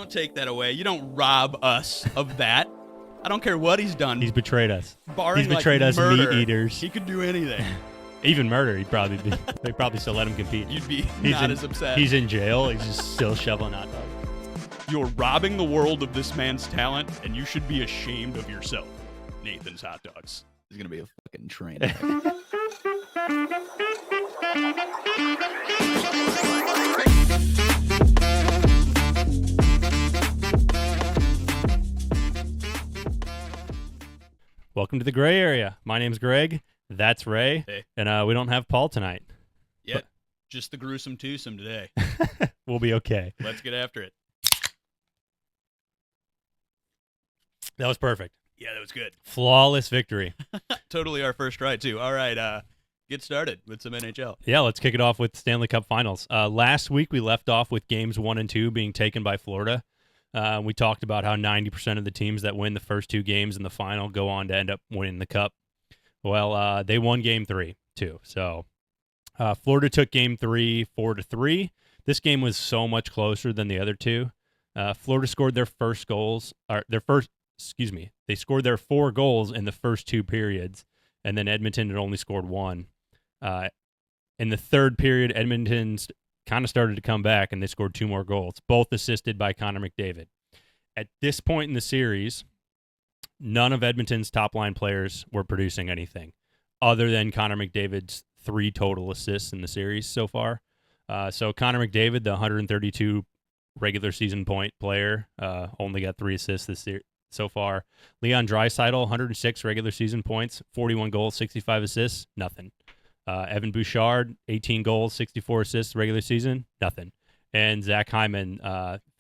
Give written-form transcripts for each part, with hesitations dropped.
Don't take that away. You don't rob us of that. I don't care what he's done. He's betrayed us. Barring He's betrayed us murder, meat eaters. He could do anything. Even murder, they'd probably still let him compete. You'd be not as upset. He's in jail. He's just still shoveling hot dogs. You're robbing the world of this man's talent, and you should be ashamed of yourself. Nathan's Hot Dogs. He's going to be a fucking train wreck. Welcome to the gray area. My name's Greg. That's Ray. Hey. And we don't have Paul tonight. Yeah, just the gruesome twosome today. We'll be okay. Let's get after it. That was perfect. Yeah, that was good. Flawless victory. Totally our first try, too. All right, get started with some NHL. Yeah, let's kick it off with Stanley Cup Finals. Last week, we left off with games 1 and 2 being taken by Florida. We talked about how 90% of the teams that win the first two games in the final go on to end up winning the Cup. Well, they won Game 3, too. So Florida took Game 3 4-3. This game was so much closer than the other two. Florida scored their they scored their 4 goals in the first 2 periods, and then Edmonton had only scored 1. In the third period, Edmonton kind of started to come back, and they scored 2 more goals, both assisted by Connor McDavid. At this point in the series, none of Edmonton's top-line players were producing anything other than Connor McDavid's 3 total assists in the series so far. So Connor McDavid, the 132 regular season point player, only got 3 assists this year so far. Leon Draisaitl, 106 regular season points, 41 goals, 65 assists, nothing. Evan Bouchard, 18 goals, 64 assists regular season, nothing. And Zach Hyman,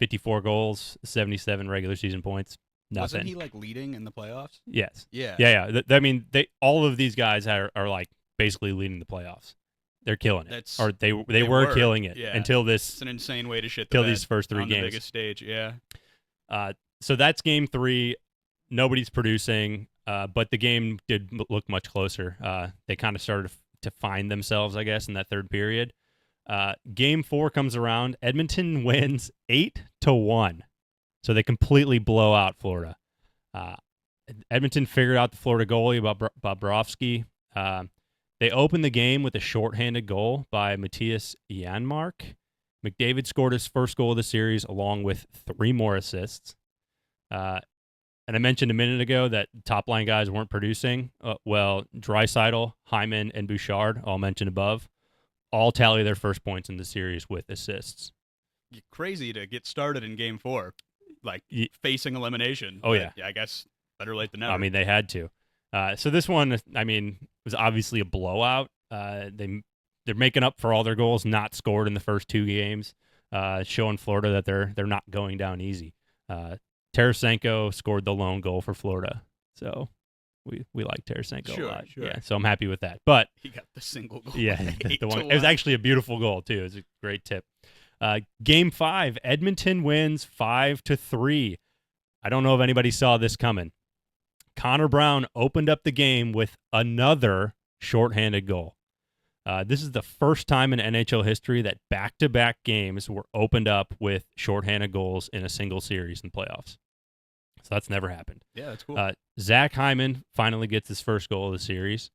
54 goals, 77 regular season points, nothing. Wasn't he leading in the playoffs? Yes. Yeah. Yeah. I mean, all of these guys are basically leading the playoffs. They're killing it. They were killing it until this. It's an insane way to shit till these first 3 on games. The biggest stage, yeah. So that's Game 3. Nobody's producing, but the game did look much closer. They kind of started to find themselves, I guess, in that third period. Game 4 comes around. Edmonton wins 8-1. So they completely blow out Florida. Edmonton figured out the Florida goalie, Bobrovsky. They opened the game with a shorthanded goal by Matthias Janmark. McDavid scored his first goal of the series along with 3 more assists. And I mentioned a minute ago that top-line guys weren't producing. Well, Draisaitl, Hyman, and Bouchard, all mentioned above, all tally their first points in the series with assists. Crazy to get started in Game 4, facing elimination. Oh, yeah. I guess better late than never. I mean, they had to. So this one, was obviously a blowout. They're making up for all their goals not scored in the first 2 games, showing Florida that they're not going down easy. Tarasenko scored the lone goal for Florida, so we like Tarasenko a lot. Sure. Yeah, so I'm happy with that. But he got the single goal. Yeah, the one. It was actually a beautiful goal too. It was a great tip. Game 5, Edmonton wins 5-3. I don't know if anybody saw this coming. Connor Brown opened up the game with another shorthanded goal. This is the first time in NHL history that back-to-back games were opened up with shorthanded goals in a single series in playoffs. So that's never happened. Yeah, that's cool. Zach Hyman finally gets his first goal of the series.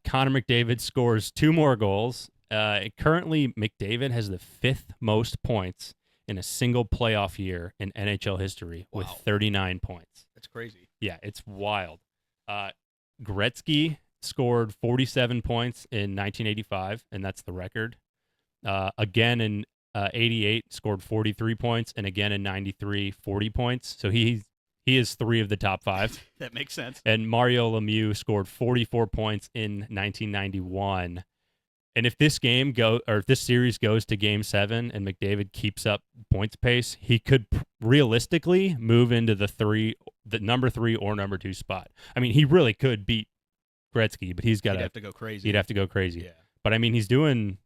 Connor McDavid scores 2 more goals. Currently, McDavid has the 5th most points in a single playoff year in NHL history with 39 points. That's crazy. Yeah, it's wild. Gretzky scored 47 points in 1985, and that's the record. Again in 88, scored 43 points, and again in 93, 40 points. So he is 3 of the top 5. That makes sense. And Mario Lemieux scored 44 points in 1991. And if this series goes to Game 7 and McDavid keeps up points pace, he could realistically move into the number 3 or number 2 spot. I mean, he really could beat Gretzky, but he'd have to go crazy. He'd have to go crazy. Yeah. But I mean, he's doing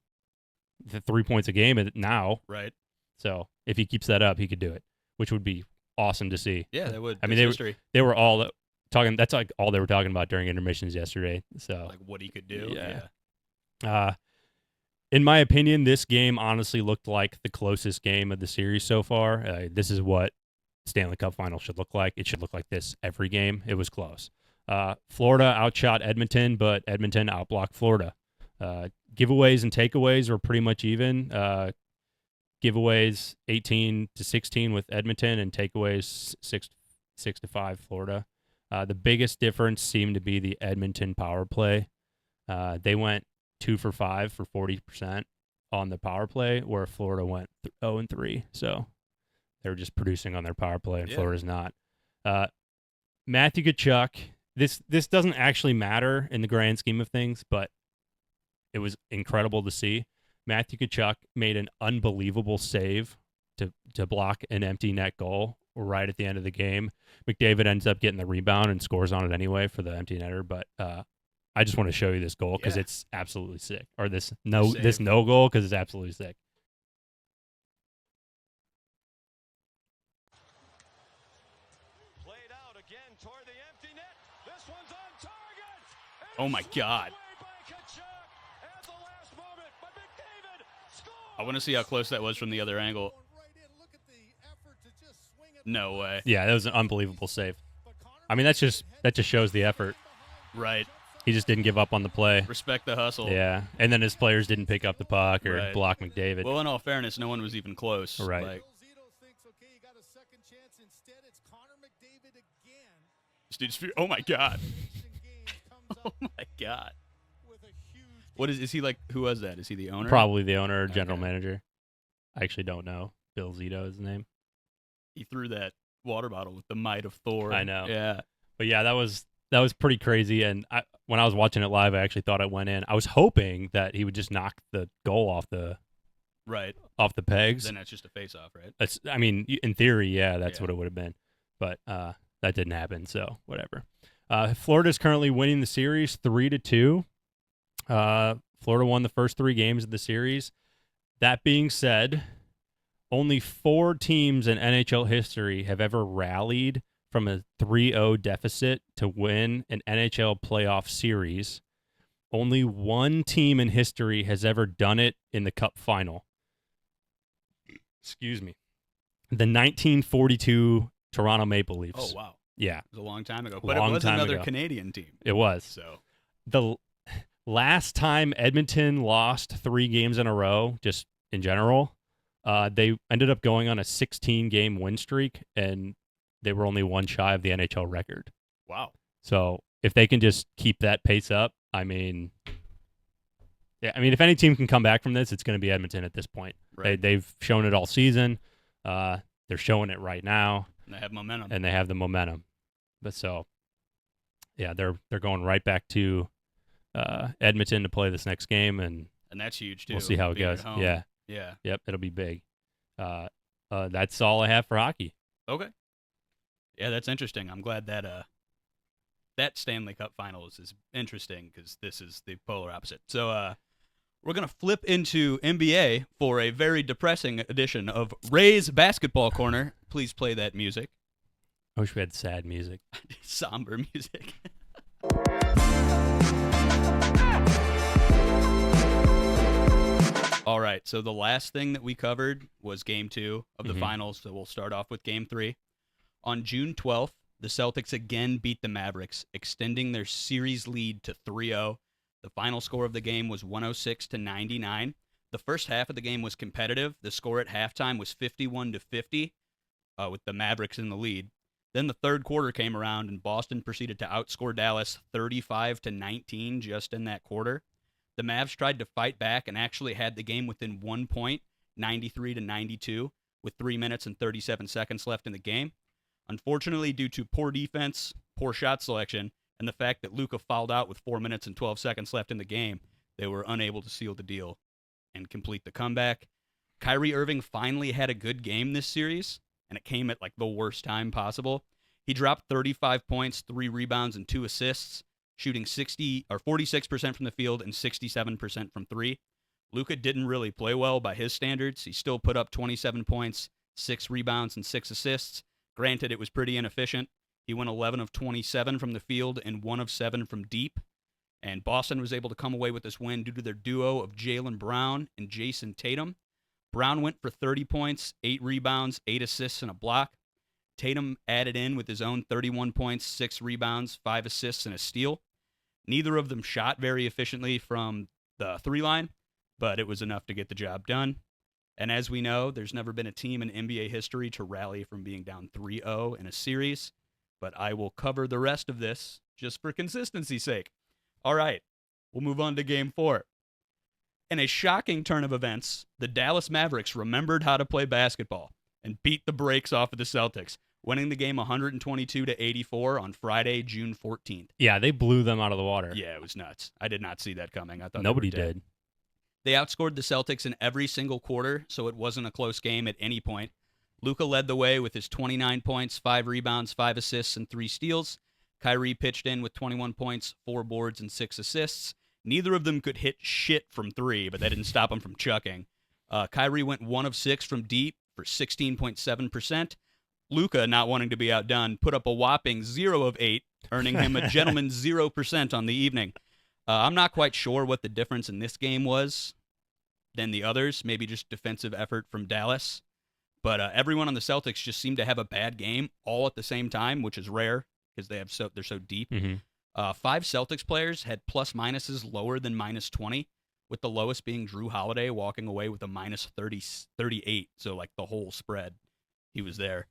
the 3 points a game now. Right. So if he keeps that up, he could do it, which would be awesome to see. Yeah, that would. I mean, they were all talking. That's all they were talking about during intermissions yesterday. So what he could do. Yeah. In my opinion, this game honestly looked like the closest game of the series so far. This is what Stanley Cup Finals should look like. It should look like this every game. It was close. Florida outshot Edmonton, but Edmonton outblocked Florida. Giveaways and takeaways were pretty much even. Giveaways 18-16 with Edmonton, and takeaways 6-5 Florida. The biggest difference seemed to be the Edmonton power play. They went 2 for 5 for 40% on the power play, where Florida went 0-3. So they're just producing on their power play, and Florida's not. Matthew Tkachuk. This doesn't actually matter in the grand scheme of things, but it was incredible to see. Matthew Tkachuk made an unbelievable save to block an empty net goal right at the end of the game. McDavid ends up getting the rebound and scores on it anyway for the empty netter. But I just want to show you this goal because it's absolutely sick. Or this no goal because it's absolutely sick. Played out again toward the empty net. This one's on target. Oh my God. I want to see how close that was from the other angle. No way. Yeah, that was an unbelievable save. I mean, that just shows the effort. Right. He just didn't give up on the play. Respect the hustle. Yeah, and then his players didn't pick up the puck or block McDavid. Well, in all fairness, no one was even close. Right. Like, this dude's oh my God. Oh my God. What is he like? Who was that? Is he the owner? Probably the owner or general manager. I actually don't know. Bill Zito is his name. He threw that water bottle with the might of Thor. I know. Yeah. But yeah, that was pretty crazy. And when I was watching it live, I actually thought it went in. I was hoping that he would just knock the goal off the pegs. Then that's just a face-off, right? That's. I mean, in theory, that's what it would have been. But that didn't happen. So whatever. Florida's currently winning the series 3-2. Florida won the first 3 games of the series. That being said, only 4 teams in NHL history have ever rallied from a 3-0 deficit to win an NHL playoff series. Only 1 team in history has ever done it in the Cup final. Excuse me. The 1942 Toronto Maple Leafs. Oh, wow. Yeah. It was a long time ago. But it was another Canadian team. It was. So the last time Edmonton lost 3 games in a row, just in general, they ended up going on a 16-game win streak, and they were only 1 shy of the NHL record. Wow. So if they can just keep that pace up, I mean, if any team can come back from this, it's going to be Edmonton at this point. Right. They've shown it all season. They're showing it right now. And they have momentum. And they have the momentum. But so, yeah, they're going right back to Edmonton to play this next game, and that's huge too. We'll see how it goes. Yeah. Yep, it'll be big. That's all I have for hockey. Okay. Yeah, that's interesting. I'm glad that that Stanley Cup Finals is interesting because this is the polar opposite. So we're gonna flip into NBA for a very depressing edition of Ray's Basketball Corner. Please play that music. I wish we had sad music. Somber music. All right, so the last thing that we covered was Game 2 of the finals, so we'll start off with Game 3. On June 12th, the Celtics again beat the Mavericks, extending their series lead to 3-0. The final score of the game was 106-99. The first half of the game was competitive. The score at halftime was 51-50, with the Mavericks in the lead. Then the third quarter came around, and Boston proceeded to outscore Dallas 35-19 just in that quarter. The Mavs tried to fight back and actually had the game within 1 point, 93-92, with 3 minutes and 37 seconds left in the game. Unfortunately, due to poor defense, poor shot selection, and the fact that Luka fouled out with 4 minutes and 12 seconds left in the game, they were unable to seal the deal and complete the comeback. Kyrie Irving finally had a good game this series, and it came at like the worst time possible. He dropped 35 points, 3 rebounds, and 2 assists, shooting 46% from the field and 67% from 3. Luka didn't really play well by his standards. He still put up 27 points, 6 rebounds, and 6 assists. Granted, it was pretty inefficient. He went 11 of 27 from the field and 1 of 7 from deep. And Boston was able to come away with this win due to their duo of Jaylen Brown and Jason Tatum. Brown went for 30 points, 8 rebounds, 8 assists, and a block. Tatum added in with his own 31 points, 6 rebounds, 5 assists, and a steal. Neither of them shot very efficiently from the 3-line, but it was enough to get the job done. And as we know, there's never been a team in NBA history to rally from being down 3-0 in a series, but I will cover the rest of this just for consistency's sake. All right, we'll move on to Game 4. In a shocking turn of events, the Dallas Mavericks remembered how to play basketball and beat the brakes off of the Celtics, winning the game 122-84 on Friday, June 14th. Yeah, they blew them out of the water. Yeah, it was nuts. I did not see that coming. I thought Nobody they were dead. did. They outscored the Celtics in every single quarter, so it wasn't a close game at any point. Luka led the way with his 29 points, 5 rebounds, 5 assists, and 3 steals. Kyrie pitched in with 21 points, 4 boards, and 6 assists. Neither of them could hit shit from 3, but that didn't stop them from chucking. Kyrie went 1 of 6 from deep for 16.7%. Luka, not wanting to be outdone, put up a whopping 0 of 8, earning him a gentleman's 0% on the evening. I'm not quite sure what the difference in this game was than the others, maybe just defensive effort from Dallas. But everyone on the Celtics just seemed to have a bad game all at the same time, which is rare because they're so deep. Mm-hmm. 5 Celtics players had plus-minuses lower than -20, with the lowest being Drew Holiday walking away with a -38, so like the whole spread, he was there.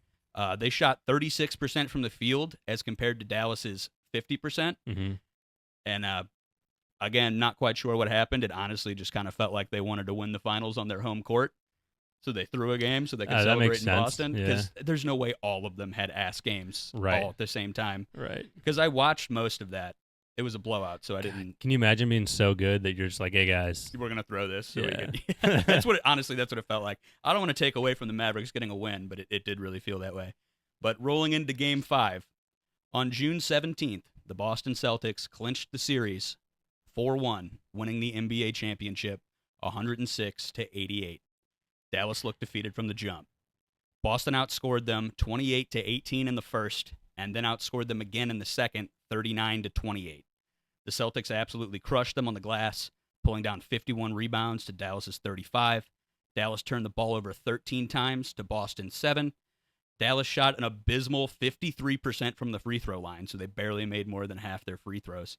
They shot 36% from the field as compared to Dallas's 50%. Mm-hmm. And again, not quite sure what happened. It honestly just kind of felt like they wanted to win the finals on their home court. So they threw a game so they could that celebrate makes in sense. Boston. Yeah. Because there's no way all of them had ass games Right. all at the same time. Right. Because I watched most of that. It was a blowout, so I didn't. Can you imagine being so good that you're just like, hey, guys. We're going to throw this. So Yeah. we could, honestly, that's what it felt like. I don't want to take away from the Mavericks getting a win, but it did really feel that way. But rolling into Game 5, on June 17th, the Boston Celtics clinched the series 4-1, winning the NBA championship 106-88. Dallas looked defeated from the jump. Boston outscored them 28-18 in the first, and then outscored them again in the second, 39-28. The Celtics absolutely crushed them on the glass, pulling down 51 rebounds to Dallas's 35. Dallas turned the ball over 13 times to Boston's 7. Dallas shot an abysmal 53% from the free throw line, so they barely made more than half their free throws.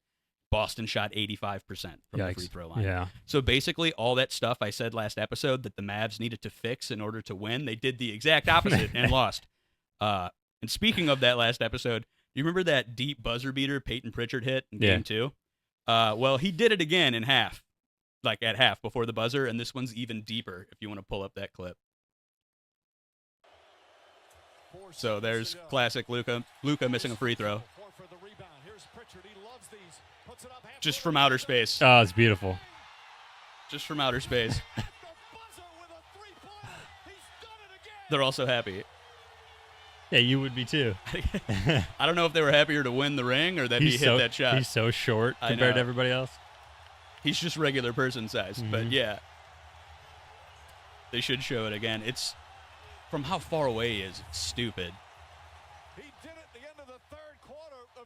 Boston shot 85% from the free throw line. Yeah. So basically, all that stuff I said last episode that the Mavs needed to fix in order to win, they did the exact opposite and lost. And speaking of that last episode, you remember that deep buzzer beater Peyton Pritchard hit in Game 2? Well, he did it again in half, like at half before the buzzer, and this one's even deeper if you want to pull up that clip. So there's classic Luka missing a free throw. Just from outer space. Oh, it's beautiful. Just from outer space. They're also happy. Yeah, you would be too. I don't know if they were happier to win the ring or that he hit that shot. He's so short compared to everybody else. He's just regular person size. Mm-hmm. But yeah, they should show it again. It's from how far away he is. It's stupid.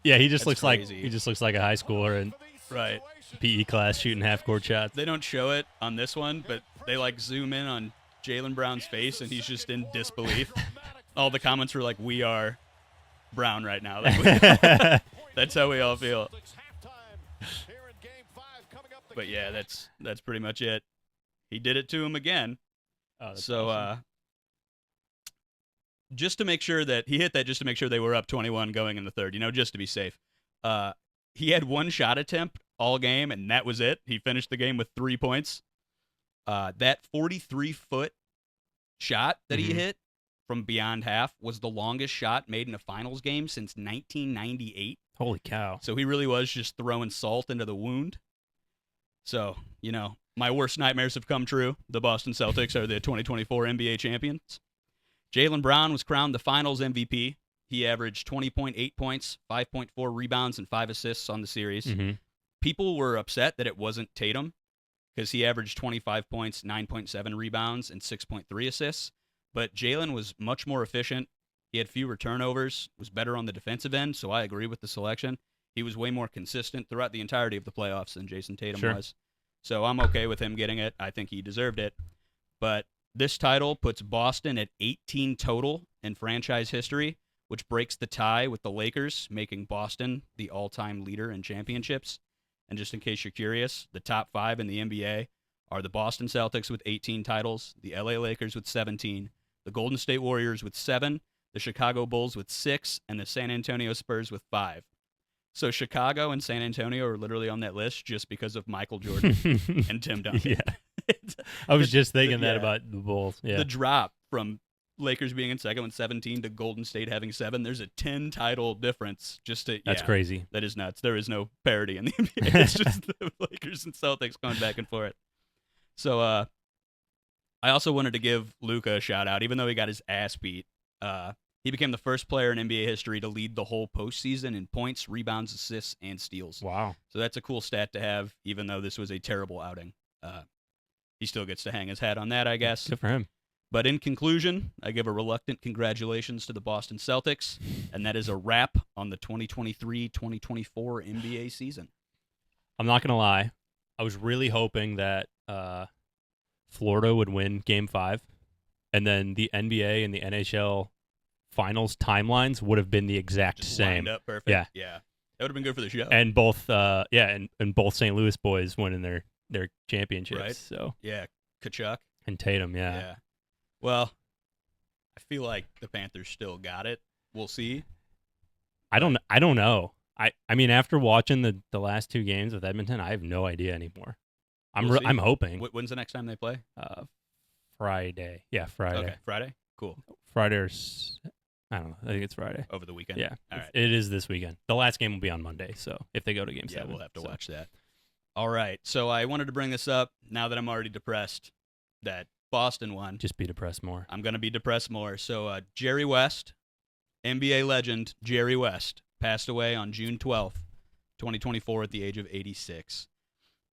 Yeah, he just That's looks crazy. like a high schooler in Right. PE class shooting half-court shots. They don't show it on this one, but they like zoom in on Jaylen Brown's face, and he's just in disbelief. All the comments were like, "We are Brown right now." Like, that's how we all feel. But yeah, that's pretty much it. He did it to him again. Oh, that's So awesome. just to make sure that he hit that, just to make sure they were up 21 going in the third, just to be safe. He had one shot attempt all game, and that was it. He finished the game with 3 points. That 43-foot shot that he hit from beyond half was the longest shot made in a finals game since 1998. Holy cow. So he really was just throwing salt into the wound. So, my worst nightmares have come true. The Boston Celtics are the 2024 NBA champions. Jaylen Brown was crowned the finals MVP. He averaged 20.8 points, 5.4 rebounds, and 5 assists on the series. Mm-hmm. People were upset that it wasn't Tatum because he averaged 25 points, 9.7 rebounds, and 6.3 assists. But Jaylen was much more efficient. He had fewer turnovers, was better on the defensive end, so I agree with the selection. He was way more consistent throughout the entirety of the playoffs than Jason Tatum Sure. was. So I'm okay with him getting it. I think he deserved it. But this title puts Boston at 18 total in franchise history, which breaks the tie with the Lakers, making Boston the all-time leader in championships. And just in case you're curious, the top 5 in the NBA are the Boston Celtics with 18 titles, the LA Lakers with 17, the Golden State Warriors with 7, the Chicago Bulls with 6, and the San Antonio Spurs with 5. So Chicago and San Antonio are literally on that list just because of Michael Jordan and Tim Duncan. Yeah. I was just thinking that yeah. about the Bulls. Yeah. The drop from Lakers being in second with 17 to Golden State having 7, there's a 10 title difference. That's crazy. That is nuts. There is no parity in the NBA. It's just the Lakers and Celtics going back and forth. So I also wanted to give Luka a shout out, even though he got his ass beat. He became the first player in NBA history to lead the whole postseason in points, rebounds, assists, and steals. Wow. So that's a cool stat to have, even though this was a terrible outing. He still gets to hang his hat on that, I guess. Good for him. But in conclusion, I give a reluctant congratulations to the Boston Celtics, and that is a wrap on the 2023-2024 NBA season. I'm not going to lie. I was really hoping that Florida would win Game 5, and then the NBA and the NHL Finals timelines would have been the exact Just same. lined up perfect. Yeah. That would have been good for the show. And both, and both St. Louis boys winning their championships. Right. So Yeah, Kachuk. and Tatum, yeah. Well, I feel like the Panthers still got it. We'll see. I don't know. I mean, after watching the last 2 games with Edmonton, I have no idea anymore. We'll see. I'm hoping When's the next time they play? Friday. Yeah, Friday. Okay, Friday? Cool. Friday or I don't know. I think it's Friday. Over the weekend? Yeah. All right. It is this weekend. The last game will be on Monday, so if they go to Game 7. We'll have to watch that. All right. So I wanted to bring this up now that I'm already depressed that Boston won. Just be depressed more. I'm going to be depressed more. So Jerry West, NBA legend Jerry West, passed away on June 12th, 2024 at the age of 86.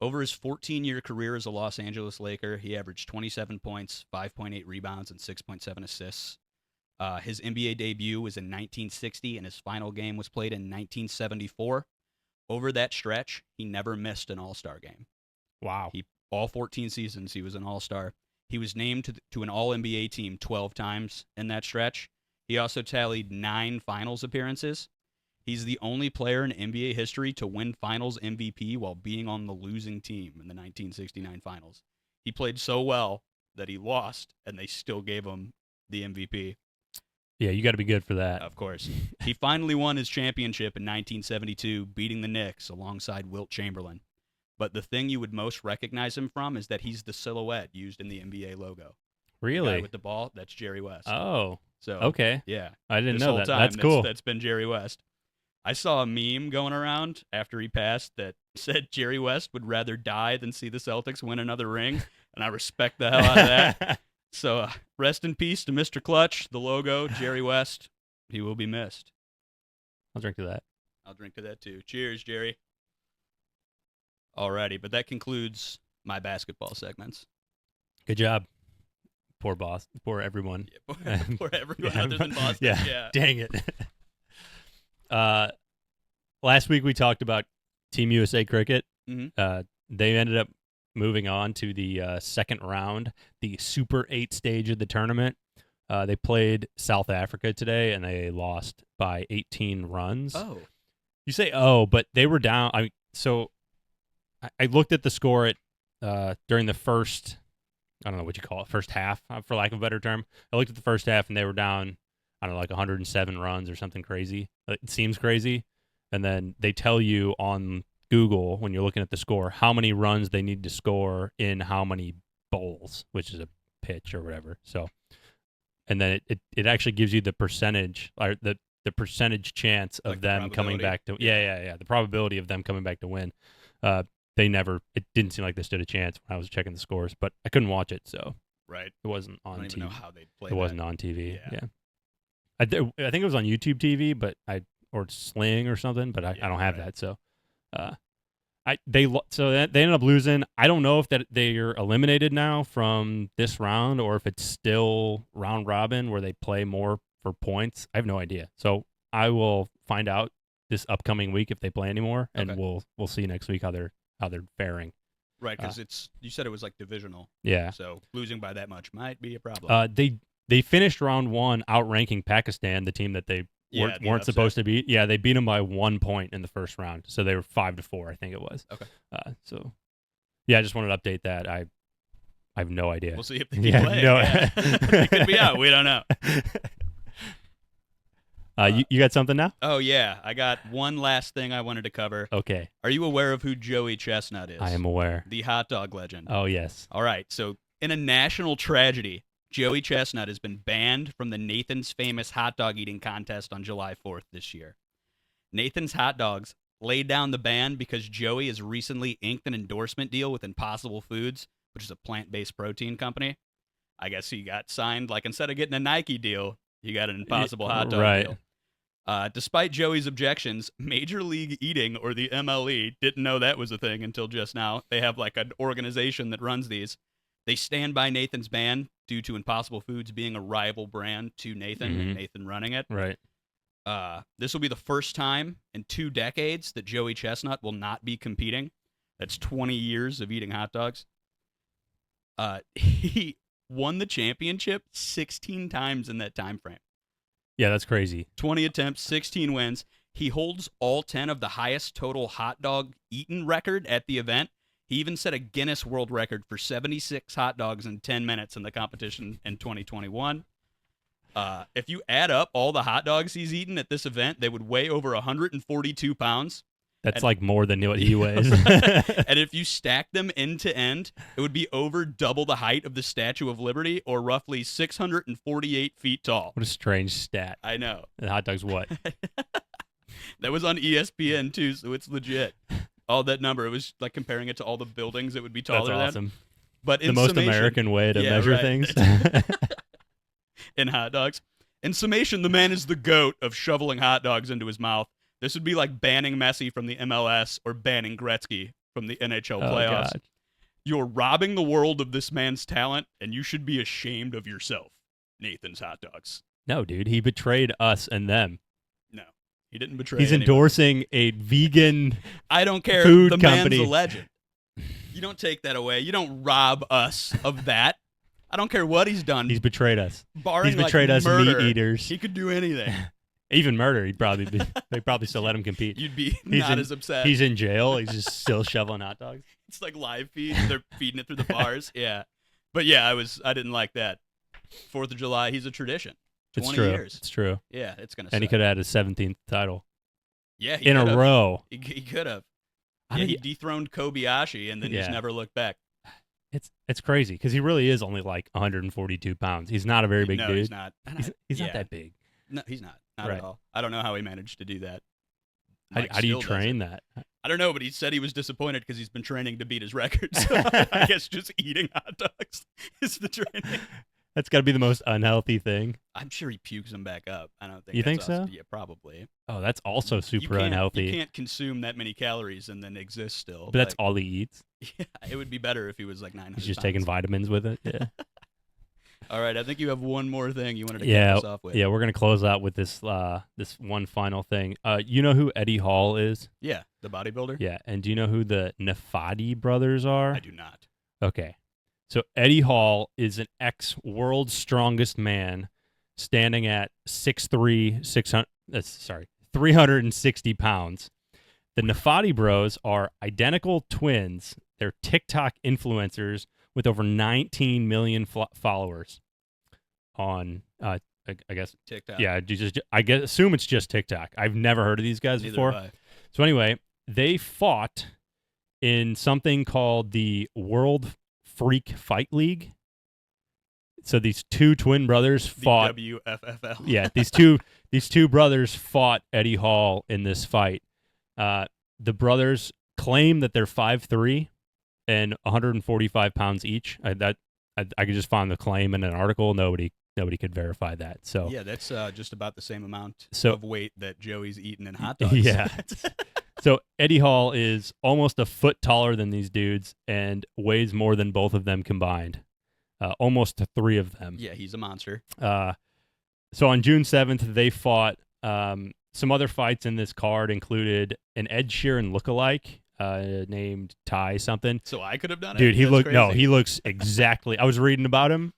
Over his 14-year career as a Los Angeles Laker, he averaged 27 points, 5.8 rebounds, and 6.7 assists. His NBA debut was in 1960, and his final game was played in 1974. Over that stretch, he never missed an All-Star game. Wow. All 14 seasons, he was an All-Star. He was named to an All-NBA team 12 times in that stretch. He also tallied 9 finals appearances. He's the only player in NBA history to win finals MVP while being on the losing team in the 1969 finals. He played so well that he lost, and they still gave him the MVP. Yeah, you got to be good for that. Of course. He finally won his championship in 1972, beating the Knicks alongside Wilt Chamberlain. But the thing you would most recognize him from is that he's the silhouette used in the NBA logo. The Really? guy with the ball, that's Jerry West. Oh, So okay. yeah. I didn't This know whole that. time, That's cool. That's been Jerry West. I saw a meme going around after he passed that said Jerry West would rather die than see the Celtics win another ring, and I respect the hell out of that. So rest in peace to Mr. Clutch, the logo, Jerry West. He will be missed. I'll drink to that. I'll drink to that too. Cheers, Jerry. Alrighty, but that concludes my basketball segments. Good job. Poor boss. Poor everyone. Yeah, for everyone Yeah. other than Boston. Yeah. Dang it. Last week we talked about Team USA cricket. Mhm. They ended up moving on to the second round, the Super 8 stage of the tournament. They played South Africa today, and they lost by 18 runs. Oh. You say, but they were down. I looked at the score during the first, I don't know what you call it, first half, for lack of a better term. I looked at the first half, and they were down, I don't know, like 107 runs or something crazy. It seems crazy. And then they tell you on Google, when you're looking at the score, how many runs they need to score in how many bowls, which is a pitch or whatever. So, and then it actually gives you the percentage, or the percentage chance of Like the them coming back to the probability of them coming back to win. It didn't seem like they stood a chance when I was checking the scores, but I couldn't watch it, so Right. it wasn't I on don't TV. even know how they'd play It wasn't on TV. Yeah. Yeah. I think it was on YouTube TV, but or Sling or something, but I don't have right. that. So, they ended up losing. I don't know if that they're eliminated now from this round or if it's still round robin where they play more for points. I have no idea. So I will find out this upcoming week if they play anymore, and Okay. we'll see next week how they're faring. Right, because you said it was like divisional. Yeah. So losing by that much might be a problem. They finished round 1 outranking Pakistan, the team that they Yeah, the weren't upset. supposed to beat. Yeah, they beat them by 1 point in the first round, so they were 5-4, I think it was. Okay. So, yeah, I just wanted to update that. I have no idea. We'll see if they Yeah, play. no. Yeah. They could be out. We don't know. You got something now? Oh, yeah. I got one last thing I wanted to cover. Okay, Are you aware of who Joey Chestnut is? I am aware. The hot dog legend. Oh yes. All right. So, in a national tragedy, Joey Chestnut has been banned from the Nathan's Famous Hot Dog Eating Contest on July 4th this year. Nathan's Hot Dogs laid down the ban because Joey has recently inked an endorsement deal with Impossible Foods, which is a plant-based protein company. I guess he got signed, like instead of getting a Nike deal, he got an Impossible Hot Dog right. deal. Despite Joey's objections, Major League Eating, or the MLE, didn't know that was a thing until just now. They have like an organization that runs these. They stand by Nathan's ban due to Impossible Foods being a rival brand to Nathan and Mhm. Nathan running it. Right. This will be the first time in 2 decades that Joey Chestnut will not be competing. That's 20 years of eating hot dogs. He won the championship 16 times in that time frame. Yeah, that's crazy. 20 attempts, 16 wins. He holds all 10 of the highest total hot dog eaten record at the event. He even set a Guinness World Record for 76 hot dogs in 10 minutes in the competition in 2021. If you add up all the hot dogs he's eaten at this event, they would weigh over 142 pounds. That's And- like more than what he weighs. And if you stack them end to end, it would be over double the height of the Statue of Liberty, or roughly 648 feet tall. What a strange stat. I know. The hot dog's what? That was on ESPN too, so it's legit. All that number, it was like comparing it to all the buildings it would be taller That's than. awesome. But in The most summation, American way to Yeah, measure right. things. in hot dogs. In summation, the man is the GOAT of shoveling hot dogs into his mouth. This would be like banning Messi from the MLS or banning Gretzky from the NHL Oh, playoffs. God. You're robbing the world of this man's talent, and you should be ashamed of yourself. Nathan's Hot Dogs. No, dude, he betrayed us and them. No, he didn't betray He's anyone. endorsing a vegan. I don't care. food The company. man's a legend. You don't take that away. You don't rob us of that. I don't care what he's done. He's betrayed us. barring He's betrayed like us, murder, meat eaters. He could do anything. Even murder, they'd probably still let him compete. You'd be He's not in- as upset. He's in jail. He's just still shoveling hot dogs. It's like live feed. They're feeding it through the bars. Yeah. But yeah, I didn't like that. 4th of July, he's a tradition. 20 It's true. years. It's true. Yeah, it's going to And he could have had his 17th title Yeah, he in a could've. row. He could have. I Yeah, don't- he dethroned Kobayashi and then just Yeah. never looked back. It's crazy because he really is only like 142 pounds. He's not a very big no, dude. he's not. He's yeah. not that big. No, he's not. Not Right. at all. I don't know how he managed to do that. How, Mike how do you still does train it. that? I don't know, but he said he was disappointed because he's been training to beat his record. So I guess just eating hot dogs is the training. That's got to be the most unhealthy thing. I'm sure he pukes them back up. I don't think You that's think so? Yeah, probably. Oh, that's also You super can't- unhealthy. You can't consume that many calories and then exist still. But that's Like, all he eats. yeah, it would be better if he was like 900 He's just pounds. taking vitamins with it. Yeah. All right, I think you have one more thing you wanted to Yeah, cap us off with. Yeah, we're gonna close out with this this one final thing. You know who Eddie Hall is? Yeah, the bodybuilder? Yeah, and do you know who the Nafati brothers are? I do not. Okay. So Eddie Hall is an ex-world's strongest man standing at 6'3", 360 pounds. The Nafati bros are identical twins. They're TikTok influencers with over 19 million followers on, I guess, TikTok. yeah, assume it's just TikTok. I've never heard of these guys Neither before. have I. So anyway, they fought in something called the World Freak Fight League. So these two twin brothers The fought. WFFL. Yeah, these two brothers fought Eddie Hall in this fight. The brothers claim that they're 5'3" and 145 pounds each. I could just find the claim in an article. Nobody could verify that. So Yeah, that's just about the same amount So- of weight that Joey's eating in hot dogs. Yeah. So Eddie Hall is almost a foot taller than these dudes and weighs more than both of them combined. Almost 3 of them. Yeah, he's a monster. So on June 7th, they fought some other fights in this card included an Ed Sheeran lookalike named Ty something. So I could have done it. Dude, That's crazy. he looks exactly. I was reading about him.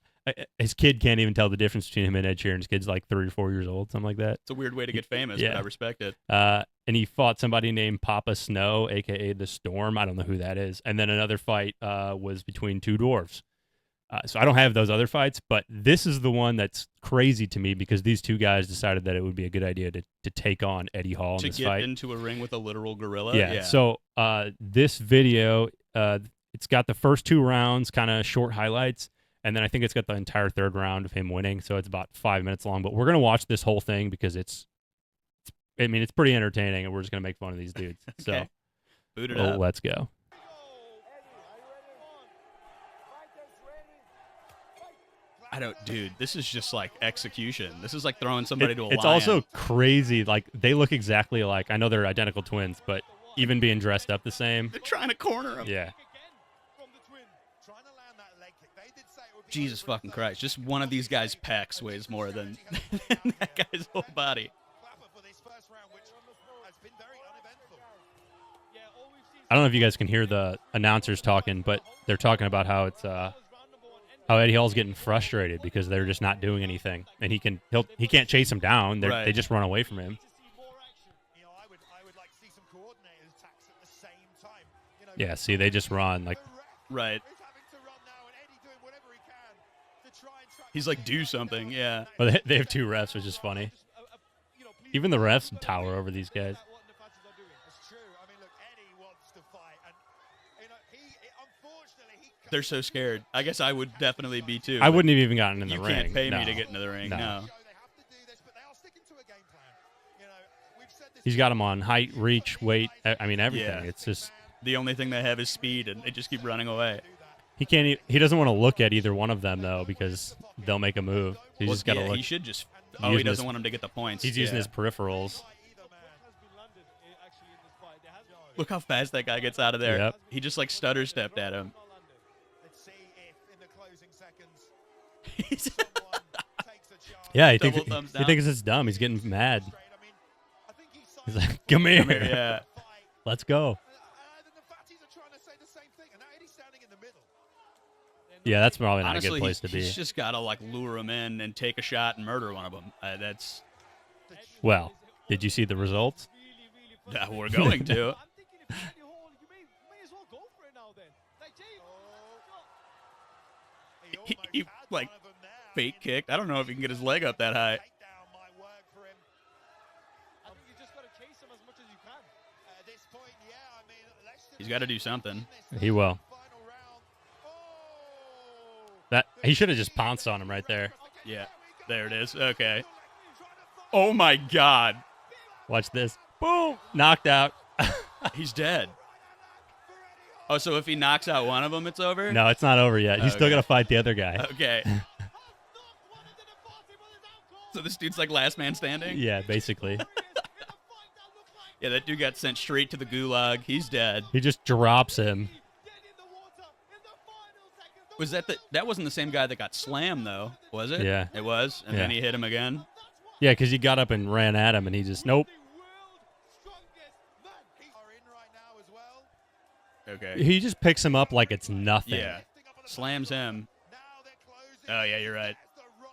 His kid can't even tell the difference between him and Ed Sheeran. His kid's like 3 or 4 years old, something like that. It's a weird way to get famous, Yeah. but I respect it. And he fought somebody named Papa Snow, a.k.a. The Storm. I don't know who that is. And then another fight was between two dwarves. So I don't have those other fights, but this is the one that's crazy to me because these two guys decided that it would be a good idea to take on Eddie Hall in To this get fight. into a ring with a literal gorilla? Yeah. So this video, it's got the first 2 rounds, kind of short highlights, and then I think it's got the entire 3rd round of him winning. So it's about 5 minutes long. But we're gonna watch this whole thing because it's pretty entertaining, and we're just gonna make fun of these dudes. Okay. So Boot it up. let's go. Dude, this is just like execution. This is like throwing somebody to a It's lion. also crazy. Like they look exactly alike. I know they're identical twins, but even being dressed up the same. They're trying to corner him. Yeah. Jesus fucking Christ. Just one of these guys' pecs weighs more than that guy's whole body. I don't know if you guys can hear the announcers talking, but they're talking about how it's how Eddie Hall's getting frustrated because they're just not doing anything, and he can't chase them down. Right. They just run away from him. Yeah, see, they just run like. Right. He's like, do something, yeah. Well, they have 2 refs, which is funny. Even the refs tower over these guys. They're so scared. I guess I would definitely be too. I wouldn't have even gotten in the You ring. can't pay No. me to get into the ring. No. He's got him on height, reach, weight. I mean, everything. Yeah. It's just The only thing they have is speed, and they just keep running away. he can't. He doesn't want to look at either one of them though because they'll make a move. He's just got to yeah, look. he should just. He's Oh, he using doesn't his- want him to get the points. He's using Yeah. his peripherals. Look how fast that guy gets out of there. Yep. He just like stutter stepped at him. He's- Yeah, he Double thinks thumbs he down. thinks it's dumb. He's getting mad. He's like, "Come here, Come here, yeah. let's go." Yeah, that's probably not a Honestly, good place to be. he's just got to like lure him in and take a shot and murder one of them. That's Well, did you see the results? we're going to. He like fake kicked. I don't know if he can get his leg up that high. He's got to do something. He will. That he should have just pounced on him right there. Yeah, there it is. Okay. Oh my God, Watch this. Boom! Knocked out. he's dead. Oh, so if he knocks out one of them, it's over? No, it's not over yet. He's still Okay. got to fight the other guy. Okay. So this dude's like last man standing? Yeah, basically. Yeah, that dude got sent straight to the gulag. He's dead. He just drops him. Was that wasn't the same guy that got slammed though, was it? Yeah. It was, and then Yeah. he hit him again. Yeah, because he got up and ran at him, and he just nope. Okay. He just picks him up like it's nothing. Yeah. Slams him. Oh yeah, you're right.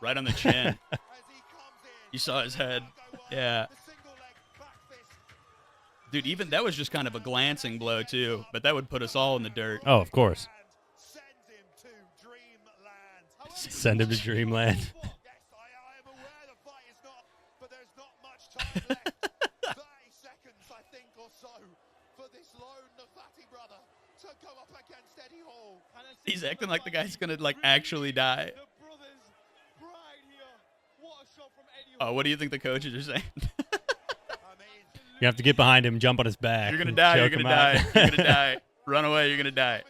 Right on the chin. You saw his head. Yeah. Dude, even that was just kind of a glancing blow too, but that would put us all in the dirt. Oh, of course. Send him to dreamland. He's acting like the guy's gonna like actually die. Oh, what do you think the coaches are saying? You have to get behind him, jump on his back. You're gonna and die. You're choke gonna him out. die. You're gonna die. Run away. You're gonna die.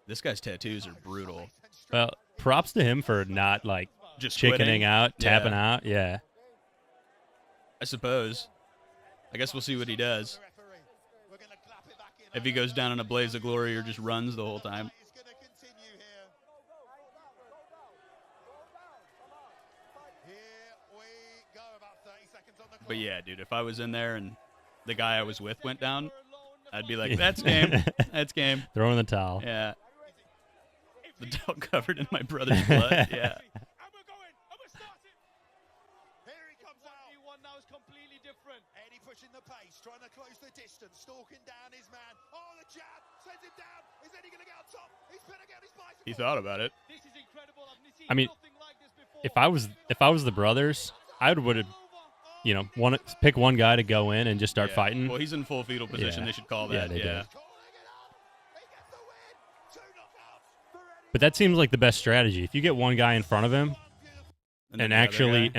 This guy's tattoos are brutal. Well, props to him for not like Just chickening quitting. out, tapping Yeah. out. Yeah. I suppose. I guess we'll see what he does. If he goes down in a blaze of glory or just runs the whole time. But yeah, dude, if I was in there and the guy I was with went down, I'd be like, that's game. That's game. Throw in the towel. Yeah. The towel covered in my brother's blood. Yeah. And we're going. And we're starting. Here he comes out. One now is completely different. Eddie pushing the pace, trying to close the distance, stalking down his man. Oh, the jab sends him down. Is Eddie going to get on top? He's pinning out his bicycle. He thought about it. This is incredible. I've seen I mean, nothing like this before. if I was the brothers, I would have, pick one guy to go in and just start Yeah. fighting. Well, he's in full fetal position. Yeah. They should call Yeah, that. they do. Calling it up. He gets the win. 2 knockouts for Eddie. But that seems like the best strategy. If you get one guy in front of him then and the other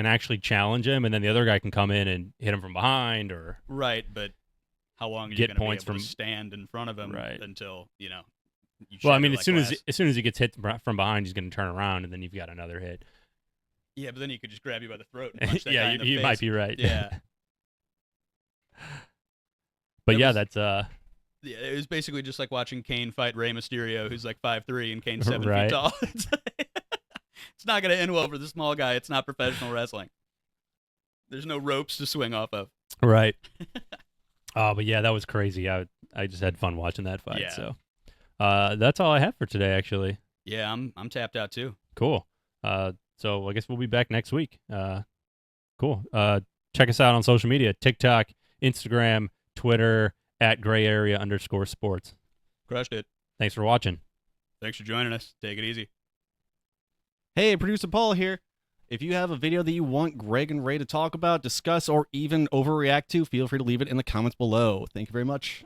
actually guy- challenge him, and then the other guy can come in and hit him from behind, or Right, but how long are you Get going to be points able to from- stand in front of him Right. until, you well, I shatter mean, like as glass? soon as he gets hit from behind, he's going to turn around, and then you've got another hit. Yeah, but then he could just grab you by the throat and punch that guy Yeah, in the you face. might be right. Yeah. But That yeah, was- that's Yeah, it was basically just like watching Kane fight Rey Mysterio, who's like 5'3", and Kane's 7 Right. feet tall. It's not going to end well for the small guy. It's not professional wrestling. There's no ropes to swing off of. right. Oh, but yeah, that was crazy. I just had fun watching that fight. Yeah. So that's all I have for today, actually. Yeah, I'm tapped out too. Cool. So I guess we'll be back next week. Cool. Check us out on social media: TikTok, Instagram, Twitter, @grayarea_sports. Crushed it. Thanks for watching. Thanks for joining us. Take it easy. Hey, producer Paul here. If you have a video that you want Greg and Ray to talk about, discuss, or even overreact to, feel free to leave it in the comments below. Thank you very much.